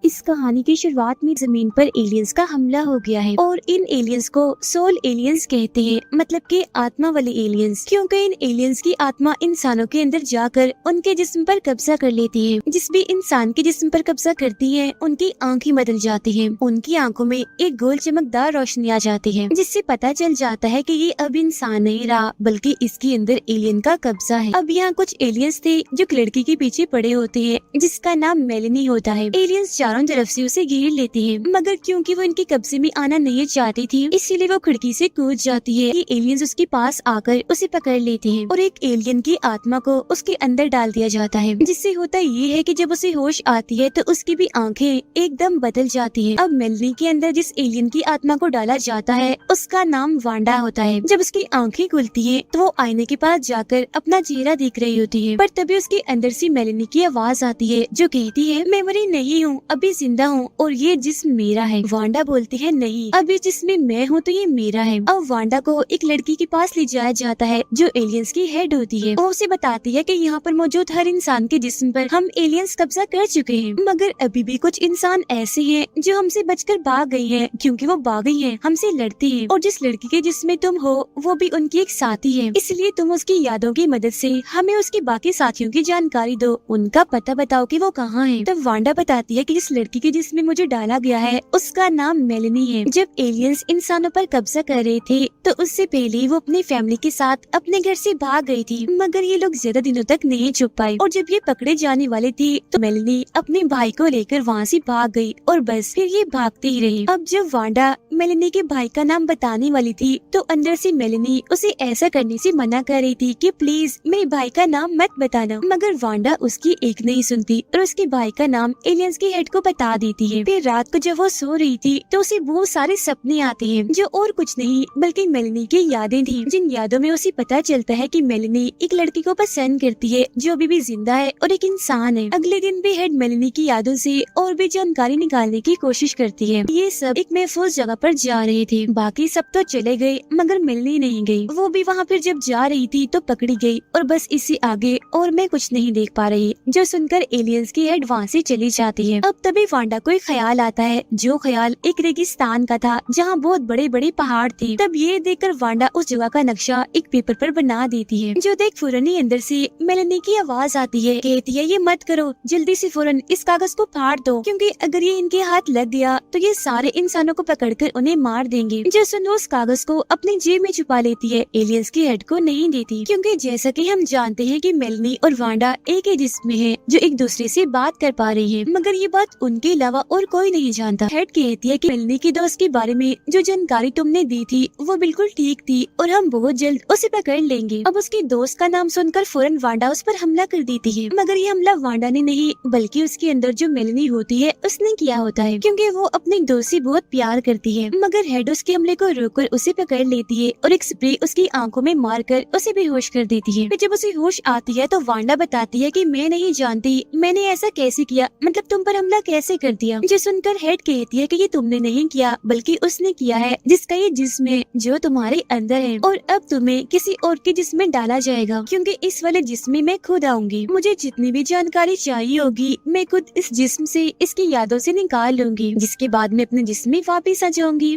इस कहानी की शुरुआत में जमीन पर एलियंस का हमला हो गया है और इन एलियंस को सोल एलियंस कहते हैं, मतलब कि आत्मा वाले एलियंस, क्योंकि इन एलियंस की आत्मा इंसानों के अंदर जाकर उनके जिस्म पर कब्जा कर लेती है। जिस भी इंसान के जिस्म पर कब्जा करती है उनकी आंखें बदल जाती है, उनकी आंखों में एक गोल चमकदार रोशनी आ जाती है, जिससे पता चल जाता है कि ये अब इंसान नहीं रहा बल्कि इसके अंदर एलियन का कब्जा है। अब यहाँ कुछ एलियंस थे जो एक लड़की के पीछे पड़े होते हैं जिसका नाम मेलेनी होता है। एलियंस चारों तरफ से उसे घेर लेते हैं, मगर क्योंकि वो इनके कब्जे में आना नहीं चाहती थी इसीलिए वो खिड़की से कूद जाती है। ये एलियंस उसके पास आकर उसे पकड़ लेते हैं और एक एलियन की आत्मा को उसके अंदर डाल दिया जाता है, जिससे होता ये है कि जब उसे होश आती है तो उसकी भी आंखें एकदम बदल जाती हैं। अब मेलेनी के अंदर जिस एलियन की आत्मा को डाला जाता है उसका नाम वांडा होता है। जब उसकी आंखें खुलती है तो वो आईने के पास जाकर अपना चेहरा देख रही होती है, पर तभी उसके अंदर से मेलेनी की आवाज आती है जो कहती है मैं मरी नहीं हूँ, अभी जिंदा हूँ और ये जिस्म मेरा है। वांडा बोलती है नहीं, अभी जिसमें मैं हूँ तो ये मेरा है। अब वांडा को एक लड़की के पास ले जाया जाता है जो एलियंस की हेड होती है। वो उसे बताती है कि यहाँ पर मौजूद हर इंसान के जिस्म पर हम एलियंस कब्जा कर चुके हैं, मगर अभी भी कुछ इंसान ऐसे हैं जो हमसे बचकर भाग गई हैं, क्योंकि वो भागी हैं, हमसे लड़ती हैं और जिस लड़की के जिस्म में तुम हो वो भी उनकी एक साथी है, इसलिए तुम उसकी यादों की मदद से हमें उसके बाकी साथियों की जानकारी दो, उनका पता बताओ कि वो कहाँ है। तब वांडा बताती है कि जिस लड़की के जिस्म में मुझे डाला गया है उसका नाम मेलेनी है। जब एलियंस इंसानों पर कब्जा कर रहे थे तो उससे पहले वो अपनी फैमिली के साथ अपने घर से भाग गई थी, मगर ये लोग ज्यादा दिनों तक नहीं छुप पाए और जब ये पकड़े जाने वाले थे तो मेलेनी अपने भाई को लेकर वहाँ से भाग गई और बस फिर ये भागते ही रही। अब जब वांडा मेलेनी के भाई का नाम बताने वाली थी तो अंदर से मेलेनी उसे ऐसा करने से मना कर रही थी कि प्लीज मेरे भाई का नाम मत बताना, मगर वांडा उसकी एक नहीं सुनती और उसके भाई का नाम एलियंस की हेड को बता देती है। फिर रात को जब वो सो रही थी तो उसे बहुत सारे सपने आते हैं जो और कुछ नहीं बल्कि मेलेनी की यादें थी, जिन यादों में उसे पता चलता है कि मेलेनी एक लड़की को पसंद करती है जो अभी भी जिंदा है और एक इंसान है। अगले दिन भी हेड मेलेनी की यादों से और भी जानकारी निकालने की कोशिश करती है। ये सब एक महफूज जगह पर जा रहे थे, बाकी सब तो चले गए मगर मेलेनी नहीं गई। वो भी वहाँ पर जब जा रही थी तो पकड़ी गई और बस इससे आगे और मैं कुछ नहीं देख पा रही, जो सुनकर एलियंस की हेड वहाँ से चली जाती है। अब तभी वांडा को एक ख्याल आता है, जो ख्याल एक रेगिस्तान का था जहाँ बहुत बड़े बड़े पहाड़ थे। तब ये देखकर वांडा उस जगह का नक्शा एक पेपर पर बना देती है, जो देख फौरन ही अंदर से मेलेनी की आवाज आती है, कहती है ये मत करो, जल्दी से फौरन इस कागज को फाड़ दो, क्योंकि अगर ये इनके हाथ लग गया तो ये सारे इंसानों को पकड़कर उन्हें मार देंगे। जो सुनो उस कागज को अपनी जेब में छुपा लेती है, एलियंस की हेड को नहीं देती, क्योंकि जैसा कि हम जानते हैं कि मेलेनी और वांडा एक ही जिस्म में है जो एक दूसरे से बात कर पा रही है, मगर ये बात उनके अलावा और कोई नहीं जानता। हेड कहती है कि मेलेनी के दोस्त के बारे में जो जानकारी तुमने दी थी वो बिल्कुल ठीक थी और हम बहुत जल्द उसे पकड़ लेंगे। अब उसके दोस्त का नाम सुनकर फौरन वांडा उस पर हमला कर देती है, मगर ये हमला वांडा ने नहीं बल्कि उसके अंदर जो मेलेनी होती है उसने किया होता है, क्योंकि वो अपने दोस्त से बहुत प्यार करती है। मगर हेड उसके हमले को रोककर उसे पकड़ लेती है और एक स्प्रे उसकी आंखों में मारकर उसे बेहोश कर देती है। फिर जब उसे होश आती है तो वांडा बताती है कि मैं नहीं जानती मैंने ऐसा कैसे किया, मतलब तुम पर हमला कैसे कर दिया। जो सुनकर हेड कहती है कि ये तुमने नहीं किया बल्कि उसने किया है, जिसका ये जिस्म है जो तुम्हारे अंदर है और अब तुम्हें किसी और के जिस्म में डाला जाएगा, क्योंकि इस वाले जिस्म में मैं खुद आऊंगी। मुझे जितनी भी जानकारी चाहिए होगी मैं खुद इस जिस्म से इसकी यादों से निकाल लूंगी, जिसके बाद मैं अपने जिस्म में वापिस आ जाऊंगी।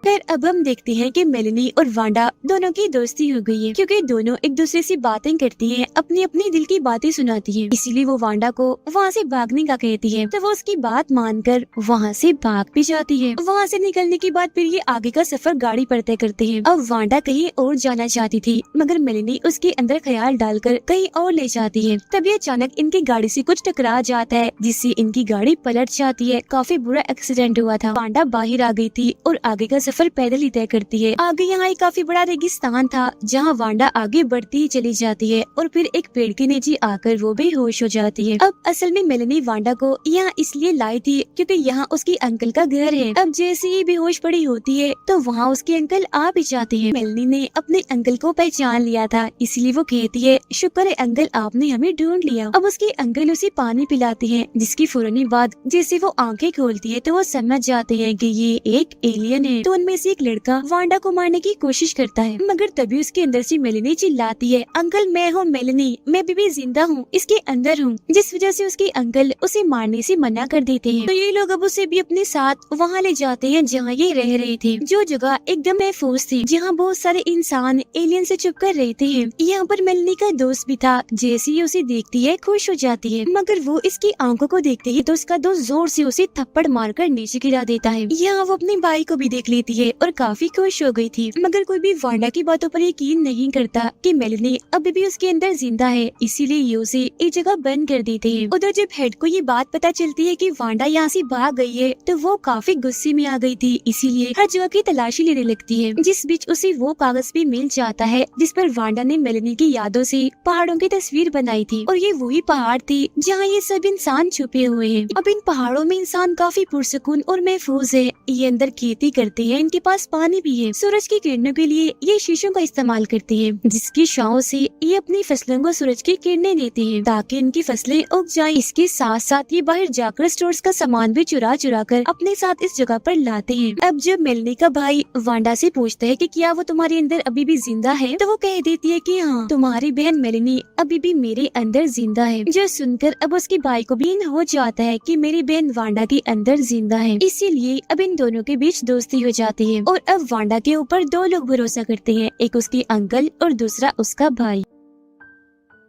फिर अब हम देखते हैं कि मेलेनी और वांडा दोनों की दोस्ती हो गई है, क्योंकि दोनों एक दूसरे से बातें करती हैं, अपनी अपनी दिल की बातें सुनाती हैं। इसीलिए वो वांडा को वहाँ से भागने का कहती है, तो वो उसकी बात मानकर वहाँ से भाग भी जाती है। वहाँ से निकलने के बाद फिर ये आगे का सफर गाड़ी पर तय करते हैं। अब वांडा कहीं और जाना चाहती थी, मगर मेलेनी उसके अंदर ख्याल डालकर कहीं और ले जाती है। तभी अचानक इनकी गाड़ी से कुछ टकरा जाता है, जिससे इनकी गाड़ी पलट जाती है। काफी बुरा एक्सीडेंट हुआ था। वांडा बाहर आ गई थी और आगे का सफर पैदल ही तय करती है। आगे यहाँ एक काफी बड़ा रेगिस्तान था जहाँ वांडा आगे बढ़ती ही चली जाती है और फिर एक पेड़ के नीचे आकर वो बेहोश हो जाती है। अब असल में मेलेनी वांडा को यहाँ इसलिए लाई थी क्योंकि यहाँ उसकी अंकल का घर है। अब जैसे ही बेहोश पड़ी होती है तो वहाँ उसके अंकल आ भी जाते हैं। मेलेनी ने अपने अंकल को पहचान लिया था, इसलिए वो कहती है शुक्र है अंकल आपने हमें ढूंढ लिया। अब उसके अंकल उसे पानी पिलाते हैं, जिसकी फौरन बाद जैसे वो आंखें खोलती है तो वो समझ जाते हैं कि ये एक एलियन है। तो उनमें से एक लड़का वांडा को मारने की कोशिश करता है, मगर तभी उसके अंदर से मेलेनी चिल्लाती है, अंकल मैं हूँ मेलेनी, मैं भी जिंदा हूँ, इसके अंदर हूँ, जिस वजह से उसके अंकल उसे मारने से मना कर देते हैं। तो ये लोग अब उसे भी अपने साथ वहाँ ले जाते हैं जहाँ ये रह रहे थे, जो जगह एकदम महफूज थी, जहाँ बहुत सारे इंसान एलियन से छुप कर रहते हैं। यहाँ पर मेलेनी का दोस्त भी था, जैसे ही उसे देखती है खुश हो जाती है, मगर वो इसकी आंखों को देखते ही तो उसका दोस्त जोर से उसे थप्पड़ मारकर नीचे गिरा देता है। यहाँ वो अपनी भाई को भी देख लेती है और काफी खुश हो गई थी, मगर कोई भी वांडा की बातों पर यकीन नहीं करता कि मेलेनी अभी भी उसके अंदर जिंदा है, इसीलिए ये उसे एक जगह बंद कर देते हैं। उधर जब हेड को ये बात पता चलती है कि वांडा यहाँ से भाग गई है, तो वो काफी गुस्से में आ गई थी, इसीलिए हर जगह की तलाशी लेने लगती है, जिस बीच उसे वो कागज भी मिल जाता है जिस पर वांडा ने मेलेनी की यादों से पहाड़ों की तस्वीर बनाई थी, और ये वही पहाड़ थी जहाँ ये सब इंसान छुपे हुए हैं। अब इन पहाड़ों में इंसान काफी पुरसुकून और महफूज है, ये अंदर खेती करते हैं, इनके पास पानी भी है, सूरज की किरणों के लिए ये शीशों का इस्तेमाल करते हैं, जिसकी छांव से ये अपनी फसलों को सूरज की किरणें देते हैं ताकि इनकी फसलें उग जाएं। इसके साथ साथ ये बाहर जाकर स्टोर्स का सामान भी चुरा चुरा कर अपने साथ इस जगह पर लाते हैं। अब जब मेलेनी का भाई वांडा से पूछता है कि क्या वो तुम्हारे अंदर अभी भी जिंदा है, तो वो कह देती है कि हाँ, तुम्हारी बहन मेलेनी अभी भी मेरे अंदर जिंदा है। जो सुनकर अब उसके भाई को भी इन हो जाता है कि मेरी बहन वांडा के अंदर जिंदा है, इसीलिए अब इन दोनों के बीच दोस्ती हो जाती है, और अब वांडा के ऊपर दो लोग भरोसा करते हैं, एक उसके अंकल और दूसरा उसका भाई।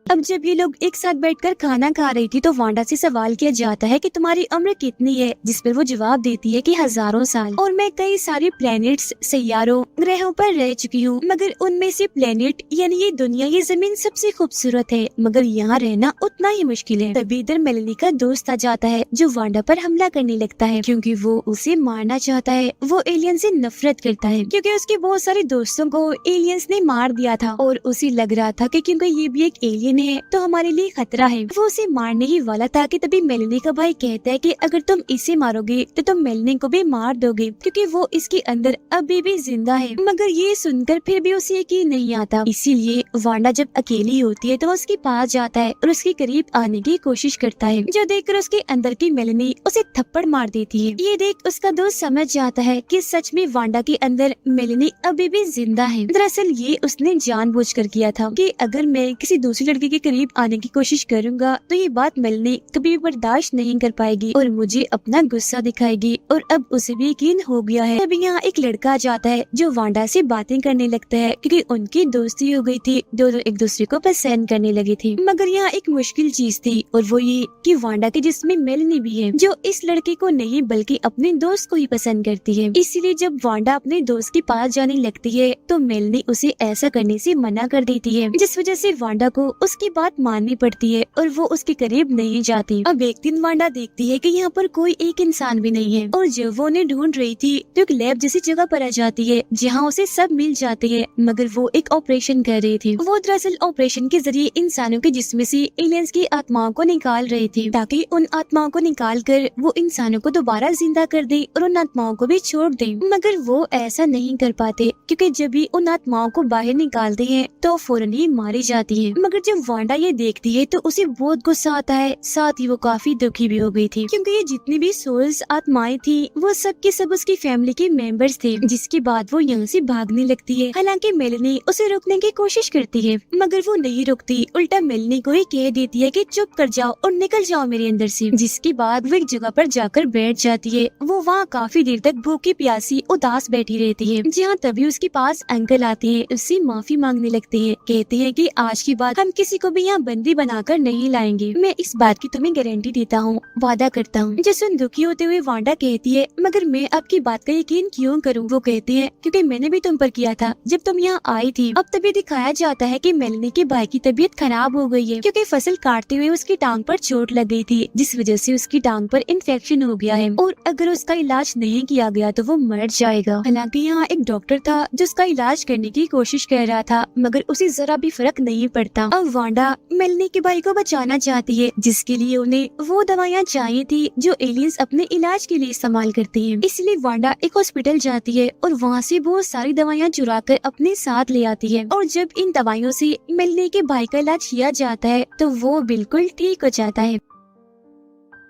अब जब ये लोग एक साथ बैठकर खाना खा रही थी, तो वांडा से सवाल किया जाता है कि तुम्हारी उम्र कितनी है, जिस पर वो जवाब देती है कि हजारों साल, और मैं कई सारे प्लेनेट्स, सैयारों, ग्रहों पर रह चुकी हूँ, मगर उनमें से प्लेनेट यानी ये दुनिया, ये जमीन सबसे खूबसूरत है, मगर यहाँ रहना उतना ही मुश्किल है। तभी इधर मेलेनी का दोस्त आ जाता है, जो वांडा पर हमला करने लगता है, क्योंकि वो उसे मारना चाहता है। वो एलियन से नफरत करता है, क्योंकि उसके बहुत सारे दोस्तों को एलियंस ने मार दिया था, और उसे लग रहा था कि क्योंकि ये भी एक एलियन है तो हमारे लिए खतरा है। वो उसे मारने ही वाला था कि तभी मेलेनी का भाई कहता है कि अगर तुम इसे मारोगे तो तुम मेलेनी को भी मार दोगे, क्योंकि वो इसके अंदर अभी भी जिंदा है। मगर ये सुनकर फिर भी उसे यकीन नहीं आता, इसीलिए वांडा जब अकेली होती है तो उसके पास जाता है और उसके करीब आने की कोशिश करता है, जो देखकर उसके अंदर की मेलेनी उसे थप्पड़ मार देती है। ये देख उसका दोस्त समझ जाता है कि सच में वांडा के अंदर मेलेनी अभी भी जिंदा है। दरअसल ये उसने जानबूझकर किया था कि अगर मैं किसी दूसरी लड़की के करीब आने की कोशिश करूंगा तो ये बात मेलेनी कभी बर्दाश्त नहीं कर पाएगी और मुझे अपना गुस्सा दिखाएगी, और अब उसे भी यकीन हो गया है। तभी यहाँ एक लड़का आ जाता है जो वांडा से बातें करने लगता है, क्योंकि उनकी दोस्ती हो गई थी, दोनों एक दूसरे को पसंद करने लगे थे। मगर यहाँ एक मुश्किल चीज थी, और वो ये कि वांडा के जिस्म में मेलेनी भी है, जो इस लड़के को नहीं बल्कि अपने दोस्त को ही पसंद करती है। इसीलिए जब वांडा अपने दोस्त के पास जाने लगती है तो मेलेनी उसे ऐसा करने से मना कर देती है, जिस वजह से वांडा को उसकी बात माननी पड़ती है और वो उसके करीब नहीं जाती। अब एक दिन वांडा देखती है कि यहाँ पर कोई एक इंसान भी नहीं है, और जब वो उन्हें ढूंढ रही थी तो एक लैब जैसी जगह पर आ जाती है जहाँ उसे सब मिल जाते हैं, मगर वो एक ऑपरेशन कर रही थी। वो दरअसल ऑपरेशन के जरिए इंसानों के जिस्म से एलियंस की आत्माओं को निकाल रही थी, ताकि उन आत्माओं को निकाल कर वो इंसानों को दोबारा जिंदा कर दे और उन आत्माओं को भी छोड़ दे। मगर वो ऐसा नहीं कर पाते, क्योंकि जब भी उन आत्माओं को बाहर निकालते हैं तो फौरन ही मारी जाती है। मगर जब वांडा ये देखती है तो उसे बहुत गुस्सा आता है, साथ ही वो काफी दुखी भी हो गई थी, क्योंकि ये जितनी भी सोल्स आत्माएं थी वो सब के सब उसकी फैमिली के मेंबर्स थे। जिसके बाद वो यहाँ से भागने लगती है। हालांकि मेलेनी उसे रोकने की कोशिश करती है, मगर वो नहीं रुकती, उल्टा मेलेनी को ही कह देती है कि चुप कर जाओ और निकल जाओ मेरे अंदर से। जिसके बाद वो एक जगह पर जाकर बैठ जाती है। वो वहाँ काफी देर तक भूखी प्यासी उदास बैठी रहती है, जहाँ तभी उसके पास अंकल आते हैं, उससे माफी मांगने लगते हैं, कहते हैं कि आज के बाद हम किसी को भी यहाँ बंदी बनाकर नहीं लाएंगे, मैं इस बात की तुम्हें गारंटी देता हूँ, वादा करता हूँ। जैसे दुखी होते हुए वांडा कहती है, मगर मैं आपकी बात का यकीन क्यों करूँ? वो कहते हैं क्योंकि मैंने भी तुम पर किया था जब तुम यहाँ आई थी। अब तभी दिखाया जाता है कि मेलेनी के भाई की तबीयत खराब हो गई है, क्योंकि फसल काटते हुए उसकी टांग पर चोट लग गई थी, जिस वजह से उसकी टांग पर इन्फेक्शन हो गया है, और अगर उसका इलाज नहीं किया गया तो वो मर जाएगा। हालांकि यहाँ एक डॉक्टर था जो उसका इलाज करने की कोशिश कर रहा था, मगर उसे जरा भी फर्क नहीं पड़ता। अब वांडा मेलेनी के भाई को बचाना चाहती है, जिसके लिए उन्हें वो दवाइयाँ चाहिए थी जो एलियंस अपने इलाज के लिए इस्तेमाल करते हैं। इसलिए वांडा एक हॉस्पिटल जाती है और वहाँ से बहुत सारी दवाइयाँ चुरा कर अपने साथ ले आती है, और जब इन दवाइयों से मेलेनी के भाई का इलाज किया जाता है तो वो बिल्कुल ठीक हो जाता है।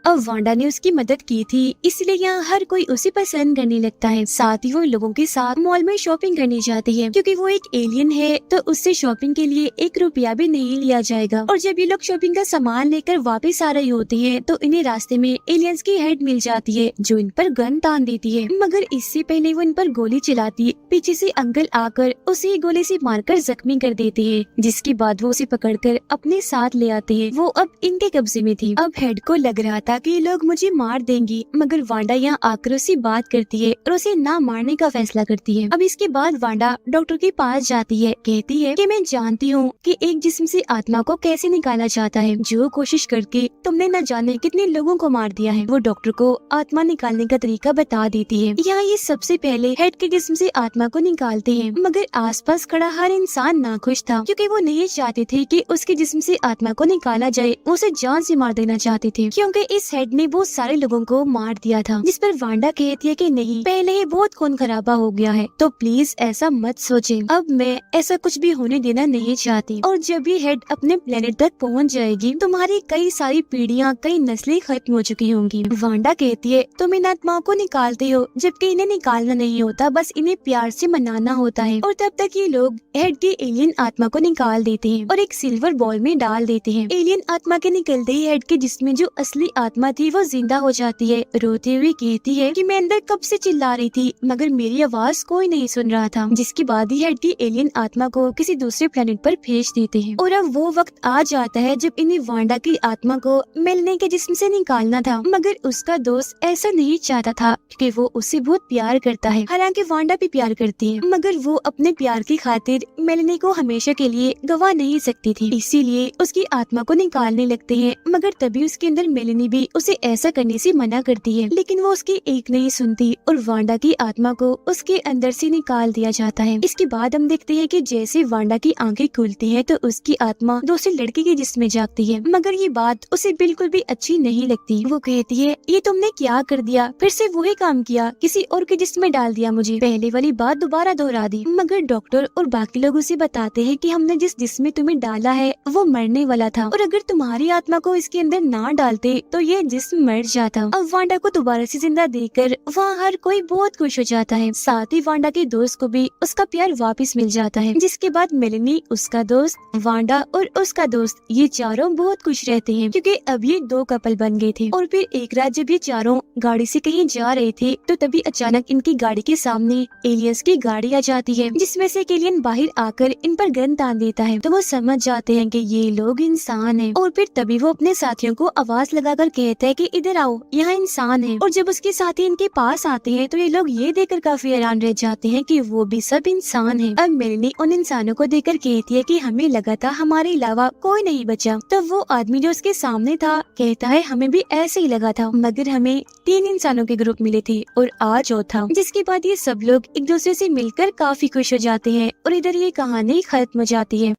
अब वांडा ने उसकी मदद की थी, इसलिए यहाँ हर कोई उसे पसंद करने लगता है। साथ ही वो लोगों के साथ मॉल में शॉपिंग करने जाती है, क्योंकि वो एक एलियन है तो उससे शॉपिंग के लिए 1 रुपया भी नहीं लिया जाएगा। और जब ये लोग शॉपिंग का सामान लेकर वापस आ रही होती है तो इन्हें रास्ते में एलियंस की हेड मिल जाती है, जो इन पर गन तान देती है। मगर इससे पहले वो इन पर गोली चलाती है, पीछे से अंकल आकर उसे गोली से मारकर जख्मी कर देते हैं, जिसके बाद वो उसे पकड़कर अपने साथ ले आते हैं। वो अब इनके कब्जे में थी। अब हेड को लग रहा था कि ये लोग मुझे मार देंगी, मगर वांडा यहाँ आकर उससे बात करती है और उसे ना मारने का फैसला करती है। अब इसके बाद वांडा डॉक्टर के पास जाती है, कहती है कि मैं जानती हूँ कि एक जिस्म से आत्मा को कैसे निकाला जाता है, जो कोशिश करके तुमने न जाने कितने लोगों को मार दिया है। वो डॉक्टर को आत्मा निकालने का तरीका बता देती है। यहाँ ये सबसे पहले हेड के जिस्म से आत्मा को निकालते हैं, मगर आसपास खड़ा हर इंसान नाखुश था, क्योंकि वो नहीं चाहते थे कि उसके जिस्म से आत्मा को निकाला जाए। उसे जान से मार देना चाहते थे, क्योंकि इस हेड ने बहुत सारे लोगों को मार दिया था। जिस पर वांडा कहती है कि नहीं, पहले ही बहुत खून खराबा हो गया है, तो प्लीज ऐसा मत सोचें। अब मैं ऐसा कुछ भी होने देना नहीं चाहती, और जब ये हेड अपने प्लेनेट तक पहुंच जाएगी, तुम्हारी कई सारी पीढ़ियां, कई नस्लें खत्म हो चुकी होंगी। वांडा कहती है तुम इन आत्माओं को निकालते हो, जबकि इन्हें निकालना नहीं होता, बस इन्हें प्यार से मनाना होता है। और तब तक ये लोग हेड की एलियन आत्मा को निकाल देते हैं और एक सिल्वर बॉल में डाल देते हैं। एलियन आत्मा के निकलते ही हेड के जिस्म जो असली आत्मा थी वो जिंदा हो जाती है। रोते हुए कहती है कि मैं अंदर कब से चिल्ला रही थी, मगर मेरी आवाज कोई नहीं सुन रहा था। जिसके बाद ही हेड की एलियन आत्मा को किसी दूसरे प्लेनेट पर भेज देते हैं। और अब वो वक्त आ जाता है जब इन्हें वांडा की आत्मा को मिलने के जिस्म से निकालना था, मगर उसका दोस्त ऐसा नहीं चाहता था, क्योंकि वो उससे बहुत प्यार करता है। हालांकि वांडा भी प्यार करती है, मगर वो अपने प्यार की खातिर मेलनी को हमेशा के लिए गवा नहीं सकती थी, इसीलिए उसकी आत्मा को निकालने लगते हैं। मगर तभी उसके अंदर मेलनी भी उसे ऐसा करने से मना करती है, लेकिन वो उसकी एक नहीं सुनती और वांडा की आत्मा को उसके अंदर से निकाल दिया जाता है। इसके बाद हम देखते हैं कि जैसे वांडा की आंखें खुलती हैं तो उसकी आत्मा दूसरे लड़के के जिस्म में जागती है, मगर ये बात उसे बिल्कुल भी अच्छी नहीं लगती। वो कहती है ये तुमने क्या कर दिया, फिर से वही काम किया, किसी और के जिस्म में डाल दिया मुझे, पहले वाली बात दोबारा दोहरा दी। मगर डॉक्टर और बाकी लोग उसे बताते हैं कि हमने जिस जिस्म में तुम्हें डाला है वो मरने वाला था, और अगर तुम्हारी आत्मा को इसके अंदर ना डालते तो ये जिस्म मर जाता। अब वांडा को दोबारा से जिंदा देखकर वहाँ हर कोई बहुत खुश हो जाता है। साथ ही वांडा के दोस्त को भी उसका प्यार वापस मिल जाता है। जिसके बाद मेलनी, उसका दोस्त, वांडा और उसका दोस्त, ये चारों बहुत खुश रहते हैं, क्योंकि अब ये 2 कपल बन गए थे। और फिर एक रात जब ये चारों गाड़ी से कहीं जा रहे थे तो तभी अचानक इनकी गाड़ी के सामने एलियंस की गाड़ी आ जाती है, जिसमें से एक एलियन बाहर आकर इन पर गन तान देता है। तो वो समझ जाते हैं कि ये लोग इंसान हैं। और फिर तभी वो अपने साथियों को आवाज लगाकर कहता है कि इधर आओ, यहाँ इंसान है। और जब उसके साथी इनके पास आते हैं तो ये लोग ये देखकर काफी हैरान रह जाते हैं कि वो भी सब इंसान है। अब मेलनी उन इंसानों को देखकर कहती है कि हमें लगा था हमारे अलावा कोई नहीं बचा। तब वो आदमी जो उसके सामने था कहता है हमें भी ऐसे ही लगा था, मगर हमें 3 इंसानों के ग्रुप मिले थे और आज चौथा। जिसके बाद ये सब लोग एक दूसरे से मिलकर काफी खुश हो जाते हैं और इधर ये कहानी खत्म हो जाती है।